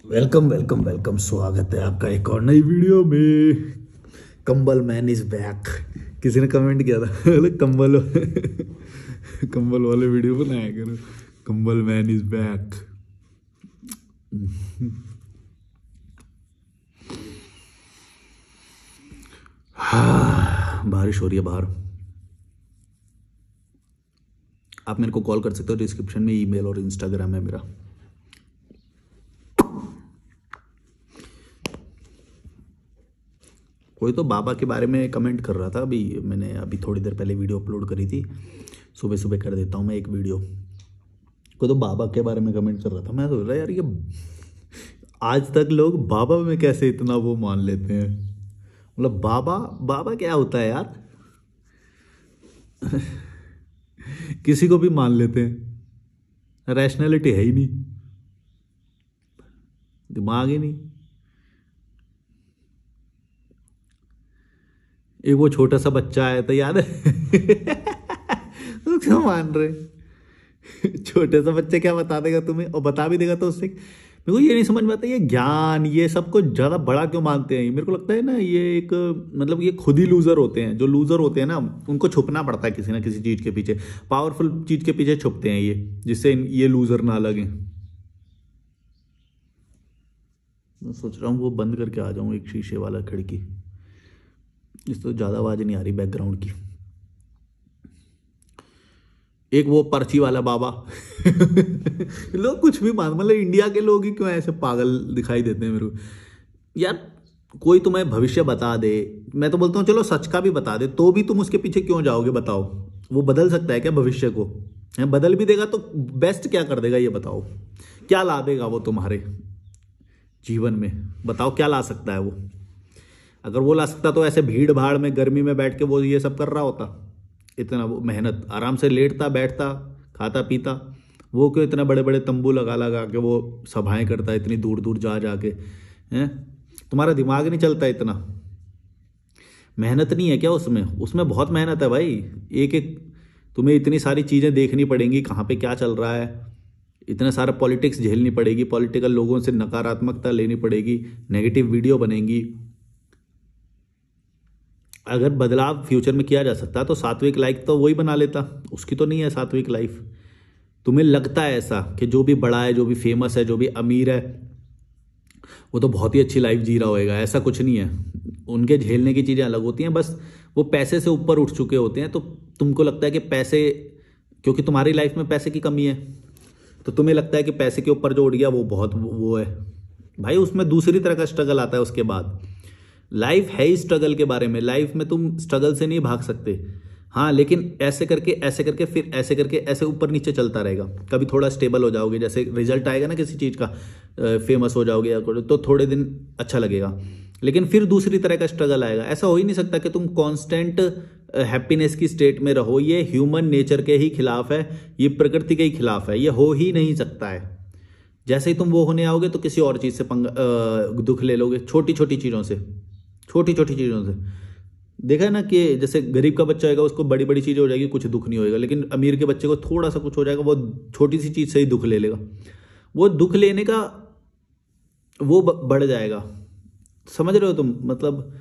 Welcome welcome welcome, स्वागत है आपका एक और नई वीडियो में। कंबल मैन इज बैक। किसी ने कमेंट किया था बोले कंबल कंबल वाले वीडियो बनाया करो। कंबल मैन इज बैक। बारिश हो रही है बाहर। आप मेरे को कॉल कर सकते हो, डिस्क्रिप्शन में ईमेल और इंस्टाग्राम है मेरा। कोई तो बाबा के बारे में कमेंट कर रहा था। मैंने अभी थोड़ी देर पहले वीडियो अपलोड करी थी। सुबह सुबह कर देता हूँ मैं एक वीडियो। कोई तो बाबा के बारे में कमेंट कर रहा था। मैं सोच रहा यार, ये आज तक लोग बाबा में कैसे इतना वो मान लेते हैं। मतलब बाबा बाबा क्या होता है यार। किसी को भी मान लेते हैं। रैशनैलिटी है ही नहीं, दिमाग ही नहीं। एक वो छोटा सा बच्चा आया था, याद है? तो क्यों मान रहे? छोटे सा बच्चे क्या बता देगा तुम्हें, और बता भी देगा तो उससे मेरे को ये नहीं समझ में आता। ये ज्ञान ये सब कुछ ज्यादा बड़ा क्यों मानते हैं? मेरे को लगता है ना, ये एक मतलब ये खुद ही लूजर होते हैं। जो लूजर होते हैं ना, उनको छुपना पड़ता है किसी ना किसी चीज के पीछे। पावरफुल चीज के पीछे छुपते हैं ये, जिससे ये लूजर ना लगे। मैं सोच रहा हूँ वो बंद करके आ जाऊं, एक शीशे वाला खिड़की। इस तो ज्यादा आवाज नहीं आ रही बैकग्राउंड की। एक वो पर्ची वाला बाबा। लोग कुछ भी मान, मतलब इंडिया के लोग ही क्यों ऐसे पागल दिखाई देते हैं मेरे को यार। कोई तुम्हें भविष्य बता दे, मैं तो बोलता हूँ चलो सच का भी बता दे, तो भी तुम उसके पीछे क्यों जाओगे? बताओ, वो बदल सकता है क्या भविष्य को? है, बदल भी देगा तो बेस्ट क्या कर देगा ये बताओ। क्या ला देगा वो तुम्हारे जीवन में? बताओ क्या ला सकता है वो? अगर वो ला सकता तो ऐसे भीड़ भाड़ में गर्मी में बैठ के वो ये सब कर रहा होता? इतना वो मेहनत, आराम से लेटता बैठता खाता पीता। वो क्यों इतना बड़े बड़े तंबू लगा लगा के वो सभाएं करता है, इतनी दूर दूर जा जाके? हैं, तुम्हारा दिमाग नहीं चलता इतना? मेहनत नहीं है क्या उसमें? उसमें बहुत मेहनत है भाई। एक एक तुम्हें इतनी सारी चीजें देखनी पड़ेंगी, कहाँ पे क्या चल रहा है। इतना सारा पॉलिटिक्स झेलनी पड़ेगी, पॉलिटिकल लोगों से नकारात्मकता लेनी पड़ेगी, नेगेटिव वीडियो बनेंगी। अगर बदलाव फ्यूचर में किया जा सकता तो सात्विक लाइफ तो वही बना लेता। उसकी तो नहीं है सात्विक लाइफ। तुम्हें लगता है ऐसा कि जो भी बड़ा है, जो भी फेमस है, जो भी अमीर है, वो तो बहुत ही अच्छी लाइफ जी रहा होगा? ऐसा कुछ नहीं है। उनके झेलने की चीजें अलग होती हैं। बस वो पैसे से ऊपर उठ चुके होते हैं। तो तुमको लगता है कि पैसे, क्योंकि तुम्हारी लाइफ में पैसे की कमी है, तो तुम्हें लगता है कि पैसे के ऊपर जो उठ गया वो बहुत वो है। भाई उसमें दूसरी तरह का स्ट्रगल आता है उसके बाद। लाइफ है ही स्ट्रगल के बारे में। लाइफ में तुम स्ट्रगल से नहीं भाग सकते। हाँ, लेकिन ऐसे करके फिर ऐसे करके ऐसे ऊपर नीचे चलता रहेगा। कभी थोड़ा स्टेबल हो जाओगे, जैसे रिजल्ट आएगा ना किसी चीज का, फेमस हो जाओगे या तो थोड़े दिन अच्छा लगेगा, लेकिन फिर दूसरी तरह का स्ट्रगल आएगा। ऐसा हो ही नहीं सकता कि तुम कांस्टेंट हैप्पीनेस की स्टेट में रहो। ये ह्यूमन नेचर के ही खिलाफ है, ये प्रकृति के ही खिलाफ है। ये हो ही नहीं सकता है। जैसे ही तुम वो होने आओगे तो किसी और चीज से दुख ले लोगे, छोटी छोटी चीजों से, छोटी छोटी चीजों से। देखा है ना कि जैसे गरीब का बच्चा होगा उसको बड़ी बड़ी चीज हो जाएगी, कुछ दुख नहीं होएगा, लेकिन अमीर के बच्चे को थोड़ा सा कुछ हो जाएगा, वो छोटी सी चीज से ही दुख ले लेगा। वो दुख लेने का वो बढ़ जाएगा। समझ रहे हो तुम? मतलब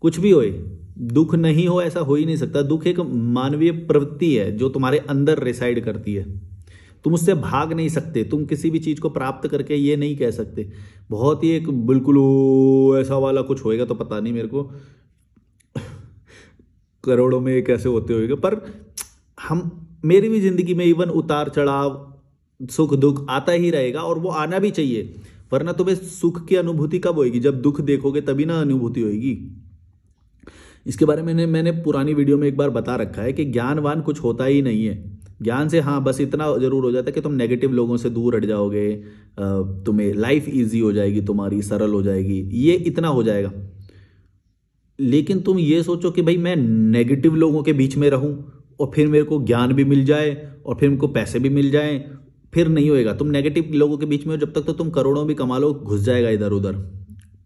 कुछ भी होए, दुख नहीं हो ऐसा हो ही नहीं सकता। दुख एक मानवीय प्रवृत्ति है जो तुम्हारे अंदर रिसाइड करती है। तुम उससे भाग नहीं सकते। तुम किसी भी चीज को प्राप्त करके ये नहीं कह सकते बहुत ही एक बिल्कुल ऐसा वाला कुछ होएगा तो पता नहीं मेरे को। करोड़ों में एक ऐसे होते होएगा, पर हम, मेरी भी जिंदगी में इवन उतार चढ़ाव, सुख दुख आता ही रहेगा, और वो आना भी चाहिए। वरना तुम्हें सुख की अनुभूति कब होगी? जब दुख देखोगे तभी ना अनुभूति होगी। इसके बारे में मैंने पुरानी वीडियो में एक बार बता रखा है कि ज्ञानवान कुछ होता ही नहीं है। ज्ञान से हाँ बस इतना जरूर हो जाता है कि तुम नेगेटिव लोगों से दूर हट जाओगे, तुम्हें लाइफ इजी हो जाएगी, तुम्हारी सरल हो जाएगी, ये इतना हो जाएगा। लेकिन तुम ये सोचो कि भाई मैं नेगेटिव लोगों के बीच में रहूं और फिर मेरे को ज्ञान भी मिल जाए और फिर मेरे को पैसे भी मिल जाएं, फिर नहीं होएगा। तुम नेगेटिव लोगों के बीच में हो जब तक, तो तुम करोड़ों भी कमा लो, घुस जाएगा इधर उधर।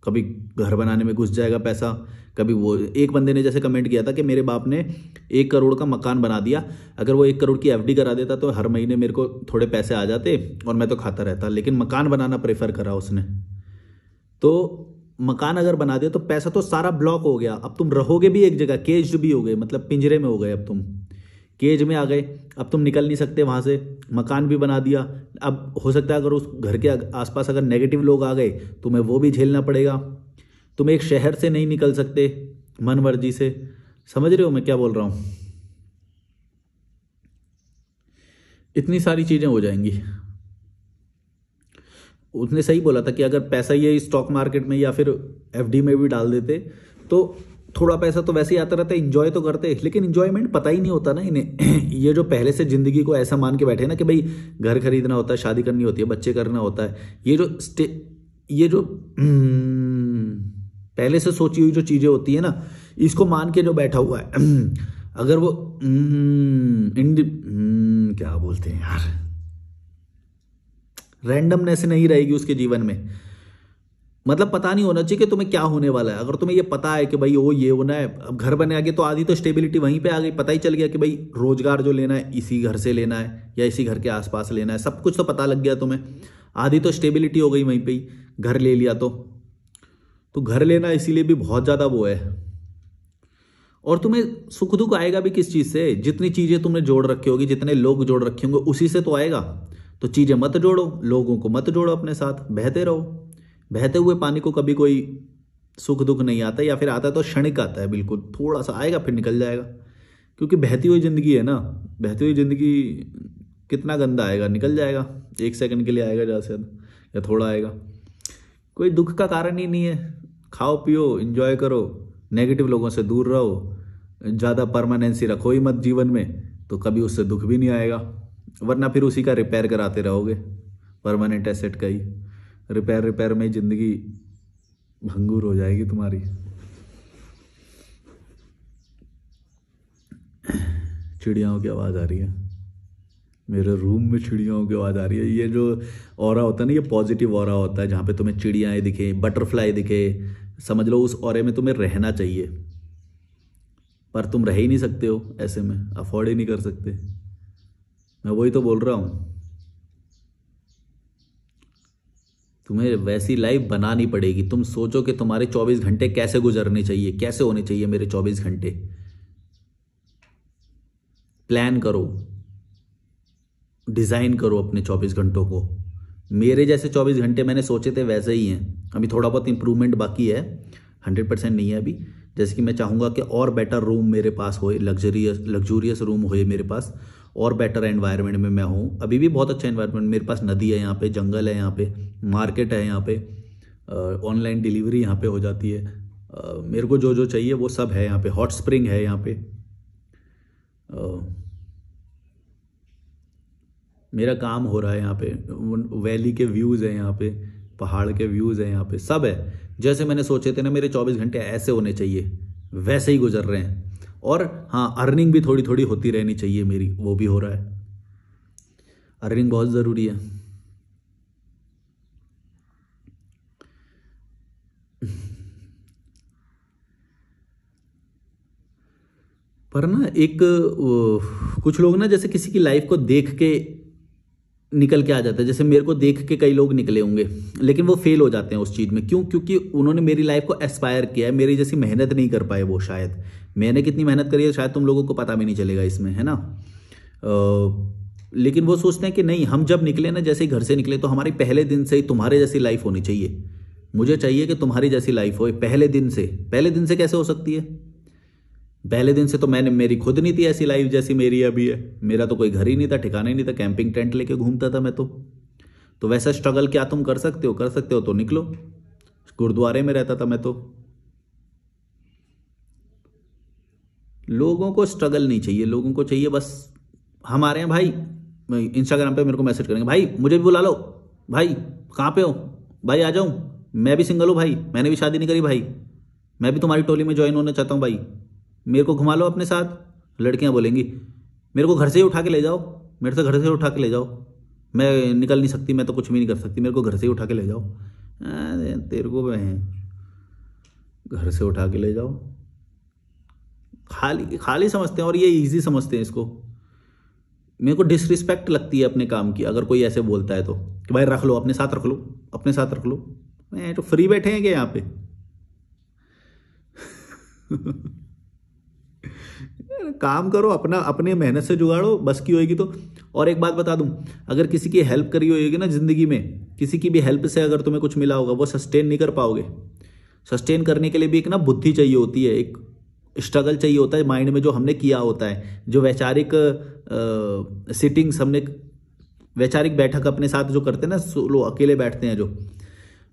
कभी घर बनाने में घुस जाएगा पैसा, कभी वो। एक बंदे ने जैसे कमेंट किया था कि मेरे बाप ने 1 करोड़ का मकान बना दिया, अगर वो 1 करोड़ की एफडी करा देता तो हर महीने मेरे को थोड़े पैसे आ जाते और मैं तो खाता रहता, लेकिन मकान बनाना प्रेफर करा उसने। तो मकान अगर बना दिया तो पैसा तो सारा ब्लॉक हो गया, अब तुम रहोगे भी एक जगह, केज्ड भी हो गए, मतलब पिंजरे में हो गए, अब तुम केज में आ गए, अब तुम निकल नहीं सकते वहां से। मकान भी बना दिया, अब हो सकता है अगर उस घर के आसपास अगर नेगेटिव लोग आ गए तुम्हें वो भी झेलना पड़ेगा। तुम एक शहर से नहीं निकल सकते मन मर्जी से। समझ रहे हो मैं क्या बोल रहा हूं? इतनी सारी चीजें हो जाएंगी। उसने सही बोला था कि अगर पैसा ये स्टॉक मार्केट में या फिर एफडी में भी डाल देते तो थोड़ा पैसा तो वैसे ही आता रहता है, इंजॉय तो करते, लेकिन इंजॉयमेंट पता ही नहीं होता ना इन्हें। ये जो पहले से जिंदगी को ऐसा मान के बैठे ना कि भाई घर खरीदना होता है, शादी करनी होती है, बच्चे करना होता है, ये जो पहले से सोची हुई जो चीजें होती है ना, इसको मान के जो बैठा हुआ है, अगर वो क्या बोलते हैं यार, रैंडमनेस नहीं रहेगी उसके जीवन में। मतलब पता नहीं होना चाहिए कि तुम्हें क्या होने वाला है। अगर तुम्हें ये पता है कि भाई वो ये होना है, अब घर बने आगे तो आधी तो स्टेबिलिटी वहीं पे आ गई, पता ही चल गया कि भाई रोजगार जो लेना है इसी घर से लेना है या इसी घर के आसपास लेना है, सब कुछ तो पता लग गया तुम्हें, आधी तो स्टेबिलिटी हो गई वहीं पे ही, घर ले लिया तो घर लेना इसीलिए भी बहुत ज्यादा वो है। और तुम्हें सुख दुख आएगा भी किस चीज से? जितनी चीजें तुमने जोड़ रखी होगी, जितने लोग जोड़ रखे होंगे, उसी से तो आएगा। तो चीजें मत जोड़ो, लोगों को मत जोड़ो अपने साथ, बहते रहो। बहते हुए पानी को कभी कोई सुख दुख नहीं आता, या फिर आता है तो क्षणिक आता है, बिल्कुल थोड़ा सा आएगा फिर निकल जाएगा। क्योंकि बहती हुई जिंदगी है ना, बहती हुई जिंदगी कितना गंदा आएगा, निकल जाएगा, 1 सेकंड के लिए आएगा ज़्यादा से ज़्यादा, या थोड़ा आएगा, कोई दुख का कारण ही नहीं है। खाओ पियो एंजॉय करो, नेगेटिव लोगों से दूर रहो, ज़्यादा परमानेंसी रखो ही मत जीवन में, तो कभी उससे दुख भी नहीं आएगा। वरना फिर उसी का रिपेयर कराते रहोगे, परमानेंट एसेट का ही रिपेयर में जिंदगी भंगुर हो जाएगी तुम्हारी। चिड़ियाओं की आवाज़ आ रही है मेरे रूम में, चिड़ियाओं की आवाज़ आ रही है। ये जो ऑरा होता है ना, ये पॉजिटिव ऑरा होता है, जहाँ पे तुम्हें चिड़ियाएँ दिखे, बटरफ्लाई दिखे, समझ लो उस ऑरे में तुम्हें रहना चाहिए, पर तुम रह ही नहीं सकते हो ऐसे में, अफोर्ड ही नहीं कर सकते। मैं वही तो बोल रहा हूँ, तुम्हें वैसी लाइफ बनानी पड़ेगी। तुम सोचो कि तुम्हारे 24 घंटे कैसे गुजरने चाहिए, कैसे होने चाहिए मेरे 24 घंटे, प्लान करो, डिजाइन करो अपने 24 घंटों को। मेरे जैसे 24 घंटे मैंने सोचे थे वैसे ही हैं, अभी थोड़ा बहुत इंप्रूवमेंट बाकी है, 100% नहीं है अभी। जैसे कि मैं चाहूँगा कि और बेटर रूम मेरे पास होए, लग्जूरियस रूम होए मेरे पास, और बेटर एनवायरनमेंट में मैं हूँ। अभी भी बहुत अच्छा एनवायरनमेंट, मेरे पास नदी है यहाँ पे, जंगल है यहाँ पे, मार्केट है यहाँ पे, ऑनलाइन डिलीवरी यहाँ पे हो जाती है, मेरे को जो जो चाहिए वो सब है यहाँ पे, हॉट स्प्रिंग है यहाँ पे, मेरा काम हो रहा है यहाँ पे, वैली के व्यूज़ है यहाँ पे, पहाड़ के व्यूज़ है यहाँ पे, सब है। जैसे मैंने सोचे थे ना मेरे 24 घंटे ऐसे होने चाहिए, वैसे ही गुजर रहे हैं। और हाँ, अर्निंग भी थोड़ी थोड़ी होती रहनी चाहिए मेरी, वो भी हो रहा है। अर्निंग बहुत ज़रूरी है। पर ना एक कुछ लोग ना जैसे किसी की लाइफ को देख के निकल के आ जाते हैं, जैसे मेरे को देख के कई लोग निकले होंगे, लेकिन वो फेल हो जाते हैं उस चीज़ में। क्यों? क्योंकि उन्होंने मेरी लाइफ को एस्पायर किया है, मेरी जैसी मेहनत नहीं कर पाए वो। शायद मैंने कितनी मेहनत करी है शायद तुम लोगों को पता भी नहीं चलेगा इसमें, है ना। लेकिन वो सोचते हैं कि नहीं, हम जब निकले ना, जैसे ही घर से निकले, तो हमारी पहले दिन से ही तुम्हारे जैसी लाइफ होनी चाहिए। मुझे चाहिए कि तुम्हारी जैसी लाइफ हो पहले दिन से। पहले दिन से कैसे हो सकती है? पहले दिन से तो मेरी खुद नहीं थी ऐसी लाइफ जैसी मेरी अभी है। मेरा तो कोई घर ही नहीं था, ठिकाना ही नहीं था, कैंपिंग टेंट लेके घूमता था मैं तो वैसा स्ट्रगल क्या तुम कर सकते हो? कर सकते हो तो निकलो। गुरुद्वारे में रहता था मैं तो। लोगों को स्ट्रगल नहीं चाहिए, लोगों को चाहिए बस, हमारे यहाँ भाई इंस्टाग्राम पे मेरे को मैसेज करेंगे, भाई मुझे भी बुला लो, भाई कहाँ पे हो, भाई आ जाऊँ, मैं भी सिंगल हूँ भाई, मैंने भी शादी नहीं करी भाई, मैं भी तुम्हारी टोली में ज्वाइन होना चाहता हूँ भाई, मेरे को घुमा लो अपने साथ। लड़कियां बोलेंगी मेरे को घर से ही उठा के ले जाओ, मेरे से घर से उठा के ले जाओ, मैं निकल नहीं सकती, मैं तो कुछ भी नहीं कर सकती, मेरे को घर से ही उठा के ले जाओ। तेरे को घर से उठा के ले जाओ, खाली खाली समझते हैं और ये इजी समझते हैं इसको। मेरे को डिसरिस्पेक्ट लगती है अपने काम की, अगर कोई ऐसे बोलता है तो कि भाई रख लो अपने साथ, रख लो अपने साथ, रख लो। मैं तो फ्री बैठे हैं क्या यहाँ पे? काम करो अपना, अपने मेहनत से जुगाड़ो, बस की होएगी तो। और एक बात बता दूं, अगर किसी की हेल्प करी होगी ना जिंदगी में, किसी की भी हेल्प से अगर तुम्हें कुछ मिला होगा, वो सस्टेन नहीं कर पाओगे। सस्टेन करने के लिए भी एक ना बुद्धि चाहिए होती है, एक स्ट्रगल चाहिए होता है माइंड में, जो हमने किया होता है, जो वैचारिक सिटिंग्स हमने, वैचारिक बैठक अपने साथ जो करते हैं ना, सोलो अकेले बैठते हैं जो,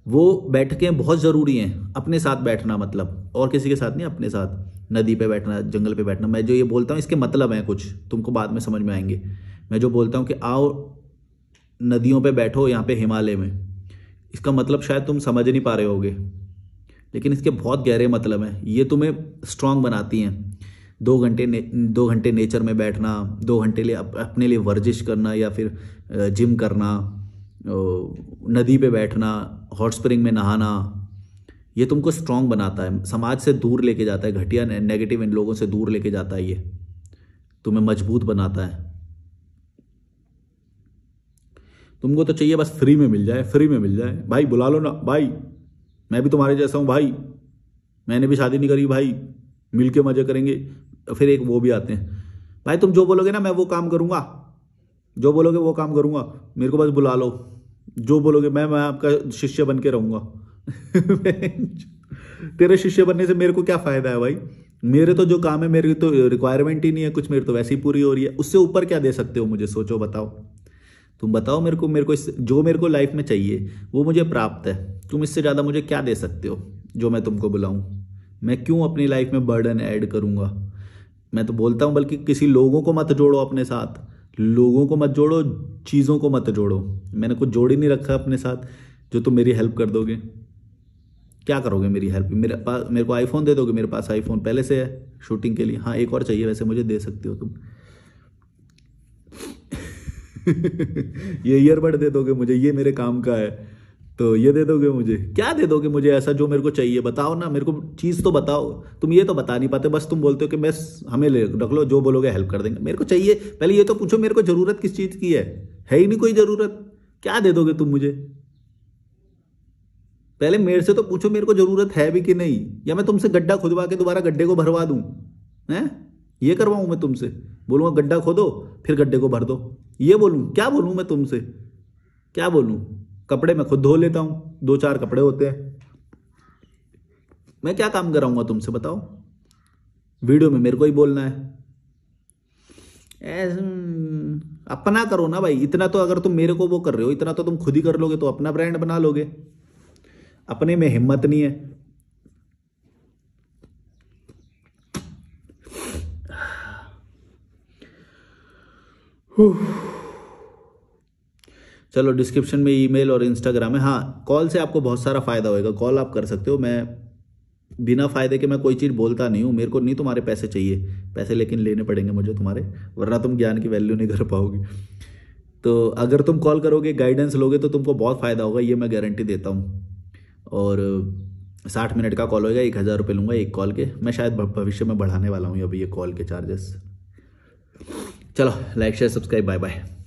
वो बैठकें बहुत ज़रूरी हैं। अपने साथ बैठना मतलब, और किसी के साथ नहीं, अपने साथ। नदी पे बैठना, जंगल पे बैठना, मैं जो ये बोलता हूँ इसके मतलब हैं कुछ, तुमको बाद में समझ में आएंगे। मैं जो बोलता हूँ कि आओ नदियों पे बैठो यहाँ पे हिमालय में, इसका मतलब शायद तुम समझ नहीं पा रहे होगे, लेकिन इसके बहुत गहरे मतलब हैं। ये तुम्हें स्ट्रांग बनाती हैं। 2 घंटे नेचर में बैठना, 2 घंटे लिए अपने लिए वर्जिश करना, या फिर जिम करना, नदी पे बैठना, हॉट स्प्रिंग में नहाना, ये तुमको स्ट्रांग बनाता है, समाज से दूर लेके जाता है, घटिया नेगेटिव इन लोगों से दूर लेके जाता है, ये तुम्हें मजबूत बनाता है। तुमको तो चाहिए बस फ्री में मिल जाए, फ्री में मिल जाए। भाई बुला लो ना भाई, मैं भी तुम्हारे जैसा हूँ भाई, मैंने भी शादी नहीं करी भाई, मिल के मजे करेंगे। फिर एक वो भी आते हैं, भाई तुम जो बोलोगे ना मैं वो काम करूँगा, जो बोलोगे वो काम करूँगा, मेरे को बस बुला लो, जो बोलोगे मैं आपका शिष्य बन के रहूँगा। तेरे शिष्य बनने से मेरे को क्या फायदा है भाई? मेरे तो जो काम है, मेरी तो रिक्वायरमेंट ही नहीं है कुछ, मेरे तो वैसे ही पूरी हो रही है। उससे ऊपर क्या दे सकते हो मुझे? सोचो, बताओ, तुम बताओ मेरे को जो मेरे को लाइफ में चाहिए वो मुझे प्राप्त है। तुम इससे ज़्यादा मुझे क्या दे सकते हो जो मैं तुमको बुलाऊं? मैं क्यों अपनी लाइफ में बर्डन ऐड करूंगा? मैं तो बोलता हूं बल्कि किसी लोगों को मत जोड़ो अपने साथ, लोगों को मत जोड़ो, चीज़ों को मत जोड़ो। मैंने कुछ जोड़ ही नहीं रखा अपने साथ जो तुम मेरी हेल्प कर दोगे। क्या करोगे मेरी हेल्प? मेरे को आईफोन दे दोगे? मेरे पास आईफोन पहले से है शूटिंग के लिए। हाँ, एक और चाहिए वैसे, मुझे दे सकते हो तुम। ये ईयरबड दे दोगे मुझे, ये मेरे काम का है, तो ये दे दोगे मुझे? क्या दे दोगे मुझे ऐसा जो मेरे को चाहिए? बताओ ना, मेरे को चीज़ तो बताओ। तुम ये तो बता नहीं पाते, बस तुम बोलते हो कि बस हमें ले रख लो, जो बोलोगे हेल्प कर देंगे। मेरे को चाहिए, पहले ये तो पूछो मेरे को जरूरत किस चीज़ की है ही नहीं कोई जरूरत। क्या दे दोगे तुम मुझे? पहले मेरे से तो पूछो मेरे को जरूरत है भी कि नहीं, या मैं तुमसे गड्ढा खुदवा के दोबारा गड्ढे को भरवा दूं? हैं? ये करवाऊं मैं तुमसे? बोलूंगा गड्ढा खोदो फिर गड्ढे को भर दो, ये बोलूं? क्या बोलूं मैं तुमसे? क्या बोलूं? कपड़े मैं खुद धो लेता हूं, 2-4 कपड़े होते हैं, मैं क्या काम कराऊंगा तुमसे? बताओ। वीडियो में मेरे को ही बोलना है। अपना करो ना भाई। इतना तो अगर तुम मेरे को वो कर रहे हो, इतना तो तुम खुद ही कर लोगे तो अपना ब्रांड बना लोगे। अपने में हिम्मत नहीं है। चलो, डिस्क्रिप्शन में ईमेल और इंस्टाग्राम है। हाँ, कॉल से आपको बहुत सारा फायदा होएगा, कॉल आप कर सकते हो। मैं बिना फायदे के मैं कोई चीज़ बोलता नहीं हूँ। मेरे को नहीं तुम्हारे पैसे चाहिए, पैसे लेकिन लेने पड़ेंगे मुझे तुम्हारे, वरना तुम ज्ञान की वैल्यू नहीं कर पाओगे। तो अगर तुम कॉल करोगे, गाइडेंस लोगे, तो तुमको बहुत फ़ायदा होगा, ये मैं गारंटी देता हूँ। और 60 मिनट का कॉल होगा, 1000 रुपये लूँगा एक कॉल के। मैं शायद भविष्य में बढ़ाने वाला हूँ अभी ये कॉल के चार्जेस। चलो, like share subscribe, bye bye.